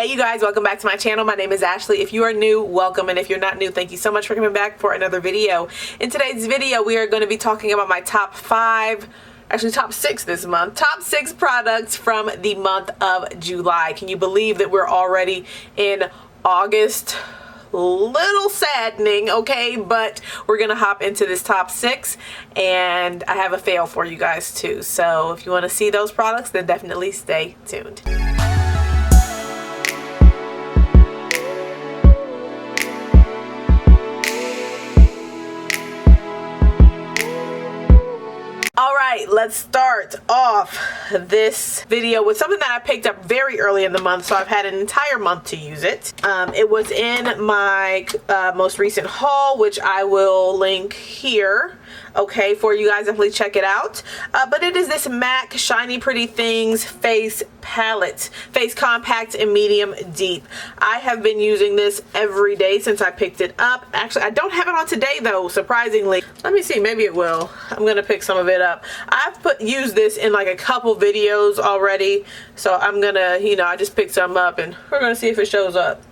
Hey you guys, welcome back to my channel. My name is Ashley. If you are new, welcome, and if you're not new, thank you so much for coming back for another video. In today's video, we are going to be talking about my top 6 this month. Top 6 products from the month of July. Can you believe that we're already in August? Little saddening, okay, but we're gonna hop into this top 6, and I have a fail for you guys too. So if you want to see those products, then definitely stay tuned. Alright, let's start off this video with something that I picked up very early in the month, so I've had an entire month to use it. It was in my most recent haul, which I will link here, okay, for you guys. Definitely check it out. But it is this MAC Shiny Pretty Things face palette, face compact and medium deep. I have been using this every day since I picked it up. Actually, I don't have it on today though, surprisingly. Let me see, maybe it will. I'm gonna pick some of it up. I've used this in like a couple videos already, so I'm gonna, I just picked some up and we're gonna see if it shows up.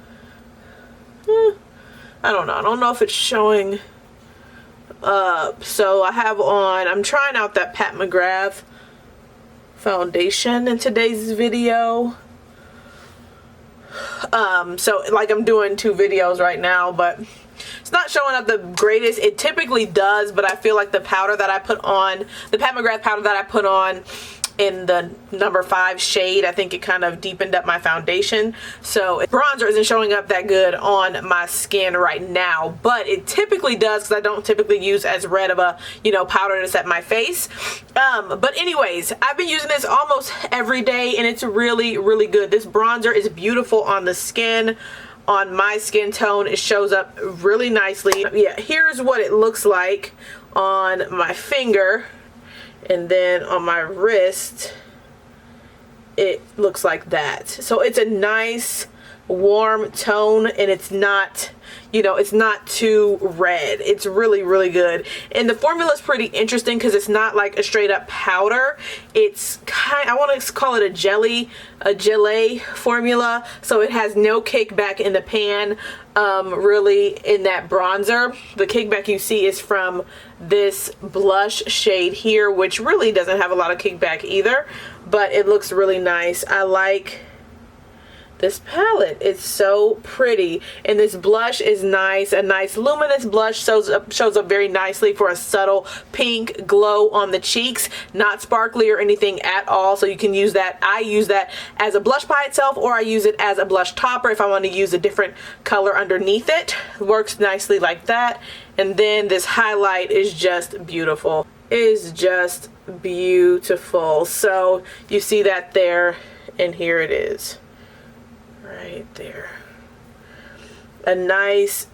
I don't know. I don't know if it's showing up. So I have on, I'm trying out that Pat McGrath foundation in today's video. So like I'm doing 2 videos right now, but it's not showing up the greatest. It typically does, but I feel like the powder that I put on, the Pat McGrath powder that I put on in the number 5 shade, I think it kind of deepened up my foundation. So bronzer isn't showing up that good on my skin right now, but it typically does because I don't typically use as red of a, powder to set my face. But anyways, I've been using this almost every day and it's really, really good. This bronzer is beautiful on the skin. On my skin tone, it shows up really nicely. Yeah, here's what it looks like on my finger, and then on my wrist it looks like that. So it's a nice warm tone, and it's not, it's not too red. It's really, really good. And the formula is pretty interesting because it's not like a straight up powder. It's I want to call it a gelée formula. So it has no kickback in the pan, really, in that bronzer. The kickback you see is from this blush shade here, which really doesn't have a lot of kickback either, but it looks really nice. I like this palette. It's so pretty, and this blush is nice. A nice luminous blush shows up very nicely for a subtle pink glow on the cheeks, not sparkly or anything at all. So you can use that. I use that as a blush by itself, or I use it as a blush topper if I want to use a different color underneath it. Works nicely like that. And then this highlight is just beautiful. It is just beautiful. So you see that there, and here it is right there. A nice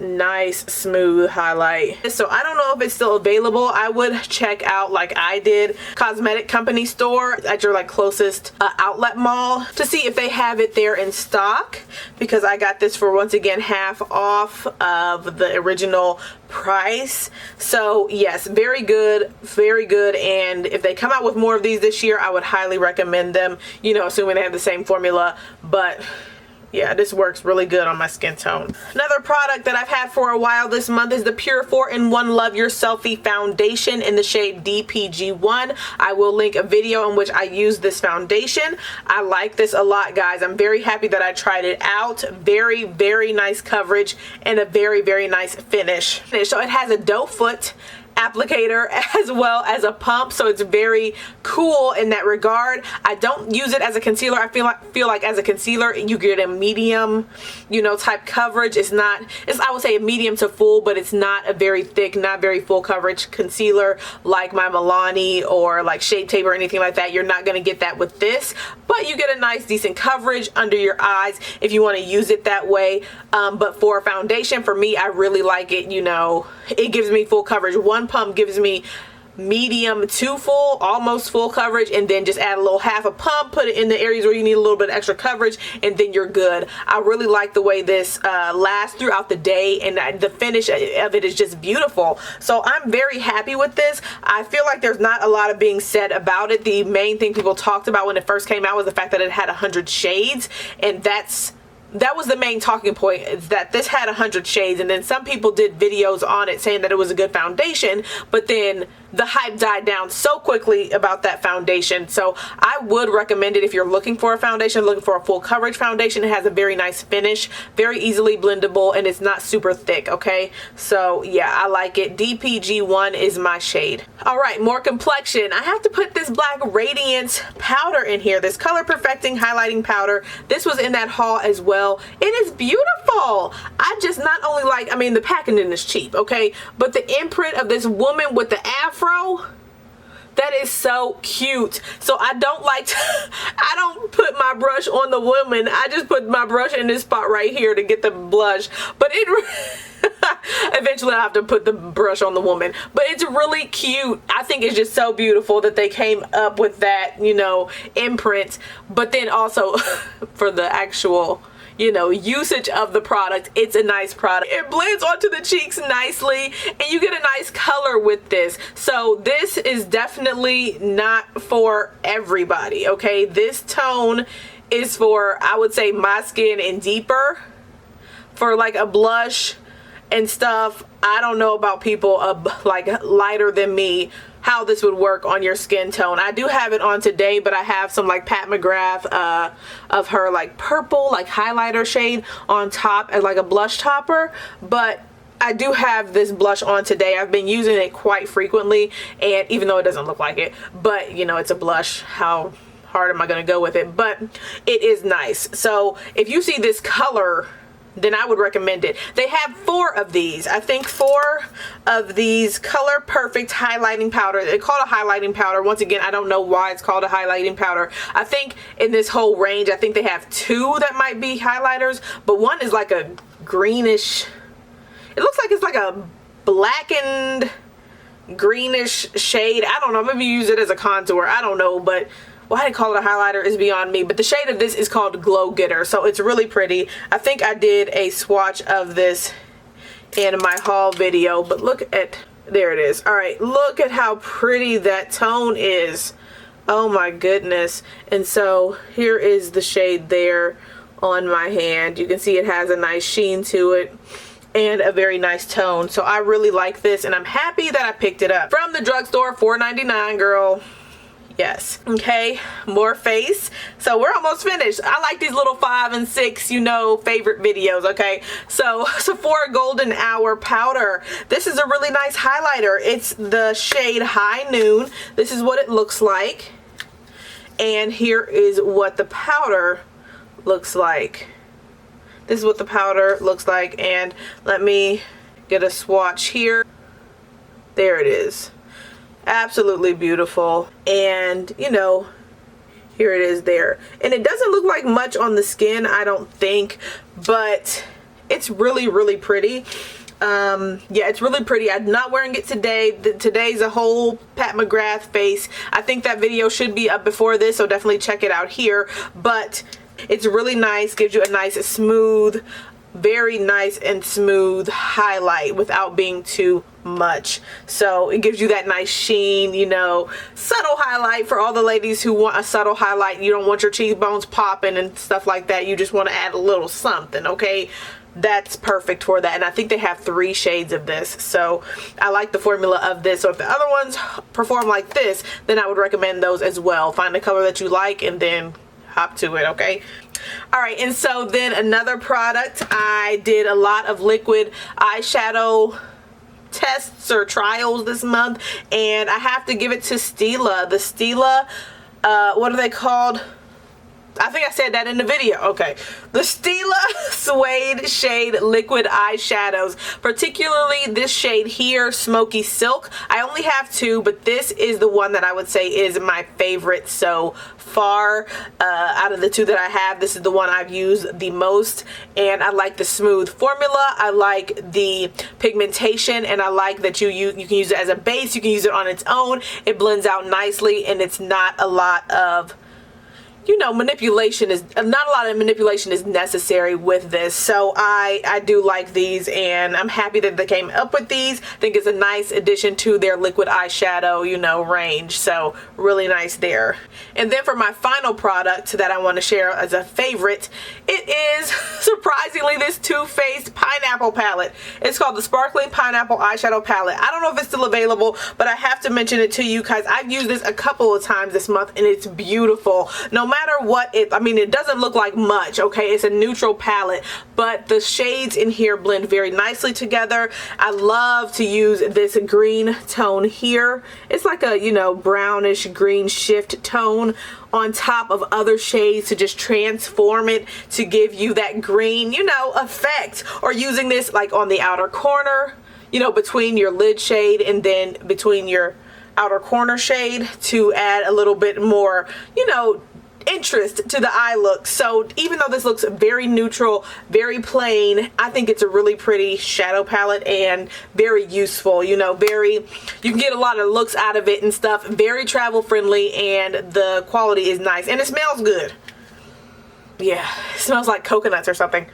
smooth highlight. So I don't know if it's still available. I would check out, like I did, cosmetic company store at your closest outlet mall to see if they have it there in stock, because I got this for, once again, half off of the original price. So yes, very good, and if they come out with more of these this year, I would highly recommend them, assuming they have the same formula. But yeah, this works really good on my skin tone. Another product that I've had for a while this month is the Pure 4-in-1 Love Your Selfie foundation in the shade DPG1. I will link a video in which I use this foundation. I like this a lot, guys. I'm very happy that I tried it out. Very, very nice coverage and a very, very nice finish. So it has a doe foot applicator as well as a pump, so it's very cool in that regard. I don't use it as a concealer. I feel like as a concealer you get a medium, type coverage. It's I would say a medium to full, but it's not a very thick, not very full coverage concealer like my Milani or like Shape Tape or anything like that. You're not going to get that with this, but you get a nice decent coverage under your eyes if you want to use it that way. But for a foundation, for me, I really like it. It gives me full coverage. One pump gives me medium to full, almost full coverage, and then just add a little half a pump, put it in the areas where you need a little bit of extra coverage, and then you're good. I really like the way this lasts throughout the day, and the finish of it is just beautiful. So I'm very happy with this. I feel like there's not a lot of being said about it. The main thing people talked about when it first came out was the fact that it had 100 shades, and that's that was the main talking point, is that this had 100 shades, and then some people did videos on it saying that it was a good foundation, but then the hype died down so quickly about that foundation. So I would recommend it if you're looking for a foundation, looking for a full coverage foundation. It has a very nice finish, very easily blendable, and it's not super thick, okay? So yeah, I like it. DPG1 is my shade. All right, more complexion. I have to put this Black Radiance powder in here, this color perfecting highlighting powder. This was in that haul as well. It is beautiful. I just not only like, I mean, the packaging is cheap, okay, but the imprint of this woman with the afro, that is so cute. So I don't like to, I don't put my brush on the woman. I just put my brush in this spot right here to get the blush. But it eventually I have to put the brush on the woman. But it's really cute. I think it's just so beautiful that they came up with that, you know, imprint. But then also for the actual, you know, usage of the product, it's a nice product. It blends onto the cheeks nicely, and you get a nice color with this. So this is definitely not for everybody, okay? This tone is for, I would say, my skin and deeper. For like a blush and stuff, I don't know about people like lighter than me, how this would work on your skin tone. I do have it on today, but I have some like Pat McGrath of her like purple like highlighter shade on top as like a blush topper. But I do have this blush on today. I've been using it quite frequently, and even though it doesn't look like it, but you know, it's a blush. How hard am I gonna go with it? But it is nice. So if you see this color, then I would recommend it. They have 4 of these. I think 4 of these Color Perfect highlighting powder. They call it a highlighting powder. Once again, I don't know why it's called a highlighting powder. I think in this whole range, I think they have 2 that might be highlighters, but one is like a greenish, it looks like it's like a blackened greenish shade. I don't know, maybe use it as a contour. I don't know, but why they call it a highlighter is beyond me. But the shade of this is called Glow Getter, so it's really pretty. I think I did a swatch of this in my haul video, but look at, there it is. All right, look at how pretty that tone is. Oh my goodness. And so here is the shade there on my hand. You can see it has a nice sheen to it and a very nice tone. So I really like this, and I'm happy that I picked it up from the drugstore. $4.99, girl. Yes. Okay, more face. So we're almost finished. I like these little 5 and 6, you know, favorite videos. Okay, so Sephora Golden Hour powder. This is a really nice highlighter. It's the shade High Noon. This is what it looks like, and here is what the powder looks like. This is what the powder looks like, and let me get a swatch here. There it is. Absolutely beautiful. And you know, here it is there, and it doesn't look like much on the skin, I don't think, but it's really pretty. Yeah, it's really pretty. I'm not wearing it today. Today's a whole Pat McGrath face. I think that video should be up before this, so definitely check it out here. But it's really nice, gives you a nice smooth, very nice and smooth highlight without being too much. So it gives you that nice sheen, you know, subtle highlight for all the ladies who want a subtle highlight. You don't want your cheekbones popping and stuff like that. You just want to add a little something, okay? That's perfect for that. And I think they have 3 shades of this, so I like the formula of this. So if the other ones perform like this, then I would recommend those as well. Find a color that you like and then hop to it, okay? All right, and so then another product, I did a lot of liquid eyeshadow tests or trials this month, and I have to give it to Stila. The Stila, what are they called? I think I said that in the video. Okay, the Stila Suede shade liquid eyeshadows, particularly this shade here, Smoky Silk. I only have 2, but this is the one that I would say is my favorite so far. Out of the 2 that I have, this is the one I've used the most, and I like the smooth formula. I like the pigmentation, and I like that you can use it as a base. You can use it on its own. It blends out nicely, and it's not a lot of, you know, manipulation is not a lot of manipulation is necessary with this. So I do like these, and I'm happy that they came up with these. I think it's a nice addition to their liquid eyeshadow, you know, range. So really nice there. And then for my final product that I want to share as a favorite, it is recently this Too Faced Pineapple palette. It's called the Sparkling Pineapple Eyeshadow Palette. I don't know if it's still available, but I have to mention it to you guys. I've used this a couple of times this month and it's beautiful. No matter what I mean, it doesn't look like much, okay? It's a neutral palette, but the shades in here blend very nicely together. I love to use this green tone here. It's like a, you know, brownish green shift tone on top of other shades to just transform it to give you that green, you know, effect. Or using this like on the outer corner, you know, between your lid shade and then between your outer corner shade to add a little bit more, you know, interest to the eye look. So even though this looks very neutral, very plain, I think it's a really pretty shadow palette and very useful, you know, you can get a lot of looks out of it and stuff. Very travel friendly, and the quality is nice and it smells good. Yeah, it smells like coconuts or something.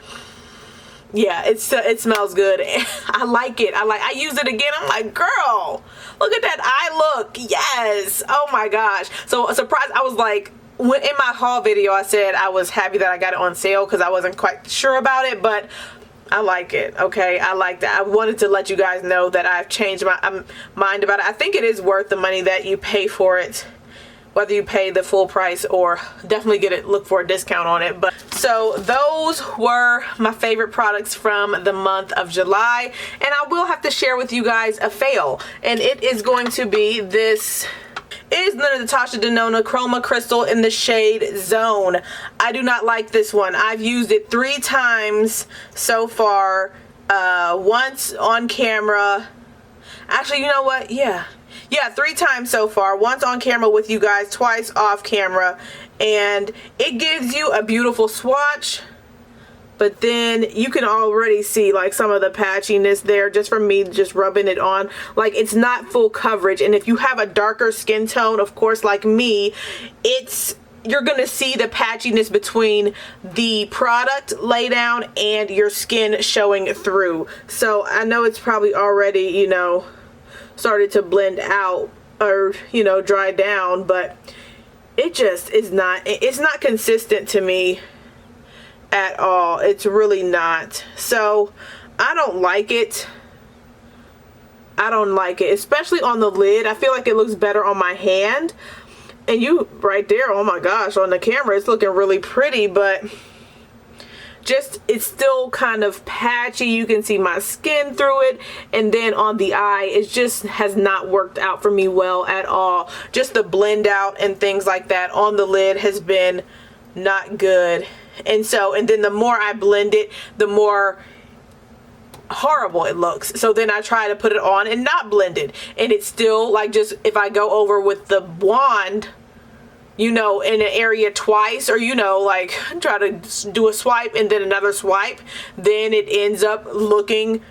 Yeah, it smells good. I like it. I use it again. I'm like, girl, look at that eye look. Yes. Oh my gosh. So a surprise. I was like, in my haul video, I said I was happy that I got it on sale because I wasn't quite sure about it, but I like it. Okay, I like that. I wanted to let you guys know that I've changed my mind about it. I think it is worth the money that you pay for it, whether you pay the full price or definitely look for a discount on it. But so those were my favorite products from the month of July, and I will have to share with you guys a fail, and it is going to be this. Is the Natasha Denona Chroma Crystal in the shade Zone. I do not like this one. I've used it 3 times so far. Once on camera. Actually, you know what? Yeah, 3 times so far. Once on camera with you guys, twice off camera. And it gives you a beautiful swatch. But then you can already see like some of the patchiness there just from me just rubbing it on. Like, it's not full coverage. And if you have a darker skin tone, of course, like me, you're gonna see the patchiness between the product laydown and your skin showing through. So I know it's probably already, you know, started to blend out or, you know, dry down, but it just is not, it's not consistent to me at all. It's really not. So I don't like it. I don't like it, especially on the lid. I feel like it looks better on my hand. And you right there, oh my gosh, on the camera it's looking really pretty, but just it's still kind of patchy. You can see my skin through it, and then on the eye it just has not worked out for me well at all. Just the blend out and things like that on the lid has been not good. And then the more I blend it, the more horrible it looks. So then I try to put it on and not blend it, and it's still like, just if I go over with the wand, you know, in an area twice, or, you know, like try to do a swipe and then another swipe, then it ends up looking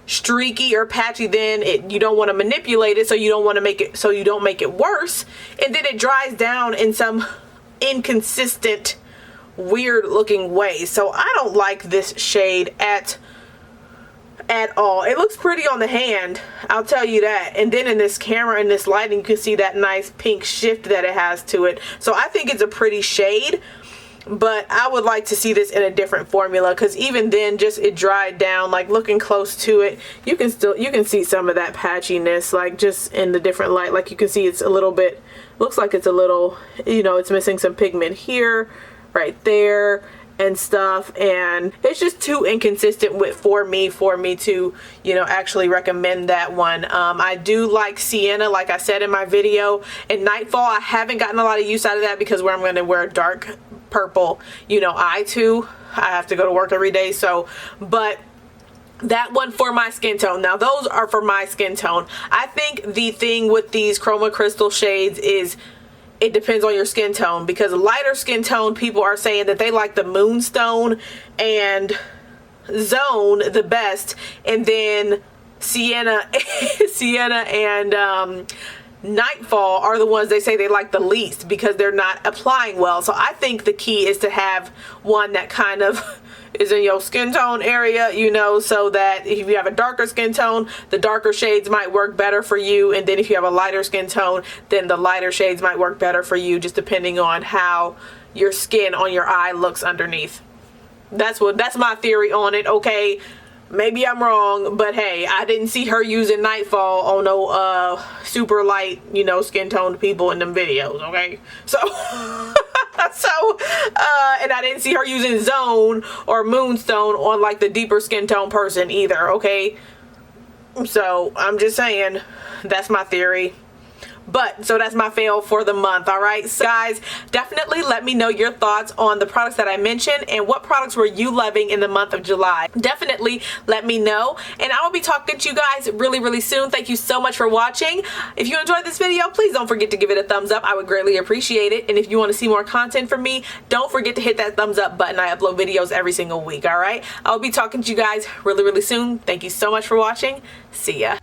streaky or patchy. Then you don't want to manipulate it, so you don't want to make it, so you don't make it worse, and then it dries down in some inconsistent, weird looking way. So I don't like this shade at all. It looks pretty on the hand, I'll tell you that, and then in this camera, in this lighting, you can see that nice pink shift that it has to it. So I think it's a pretty shade, but I would like to see this in a different formula, because even then, just it dried down. Like, looking close to it, you can see some of that patchiness, like just in the different light. Like, you can see it's a little bit, looks like it's a little, you know, it's missing some pigment here, right there, and stuff, and it's just too inconsistent for me to, you know, actually recommend that one. I do like Sienna, like I said in my video, and Nightfall. I haven't gotten a lot of use out of that because I'm going to wear a dark purple, you know, eye too. I have to go to work every day, so, but that one for my skin tone. Now those are for my skin tone. I think the thing with these Chroma Crystal shades is it depends on your skin tone, because lighter skin tone people are saying that they like the Moonstone and Zone the best, and then Sienna and Nightfall are the ones they say they like the least because they're not applying well. So I think the key is to have one that kind of is in your skin tone area, you know, so that if you have a darker skin tone, the darker shades might work better for you, and then if you have a lighter skin tone, then the lighter shades might work better for you, just depending on how your skin on your eye looks underneath. That's my theory on it, okay? Maybe I'm wrong, but hey, I didn't see her using Nightfall on no super light, you know, skin toned people in them videos, okay? So and I didn't see her using Zone or Moonstone on like the deeper skin tone person either, okay? So I'm just saying, that's my theory. But so that's my fail for the month. All right, so guys, definitely let me know your thoughts on the products that I mentioned and what products were you loving in the month of July. Definitely let me know, and I will be talking to you guys really soon. Thank you so much for watching. If you enjoyed this video, please don't forget to give it a thumbs up. I would greatly appreciate it. And if you want to see more content from me, don't forget to hit that thumbs up button. I upload videos every single week. All right, I will be talking to you guys really soon. Thank you so much for watching. See ya.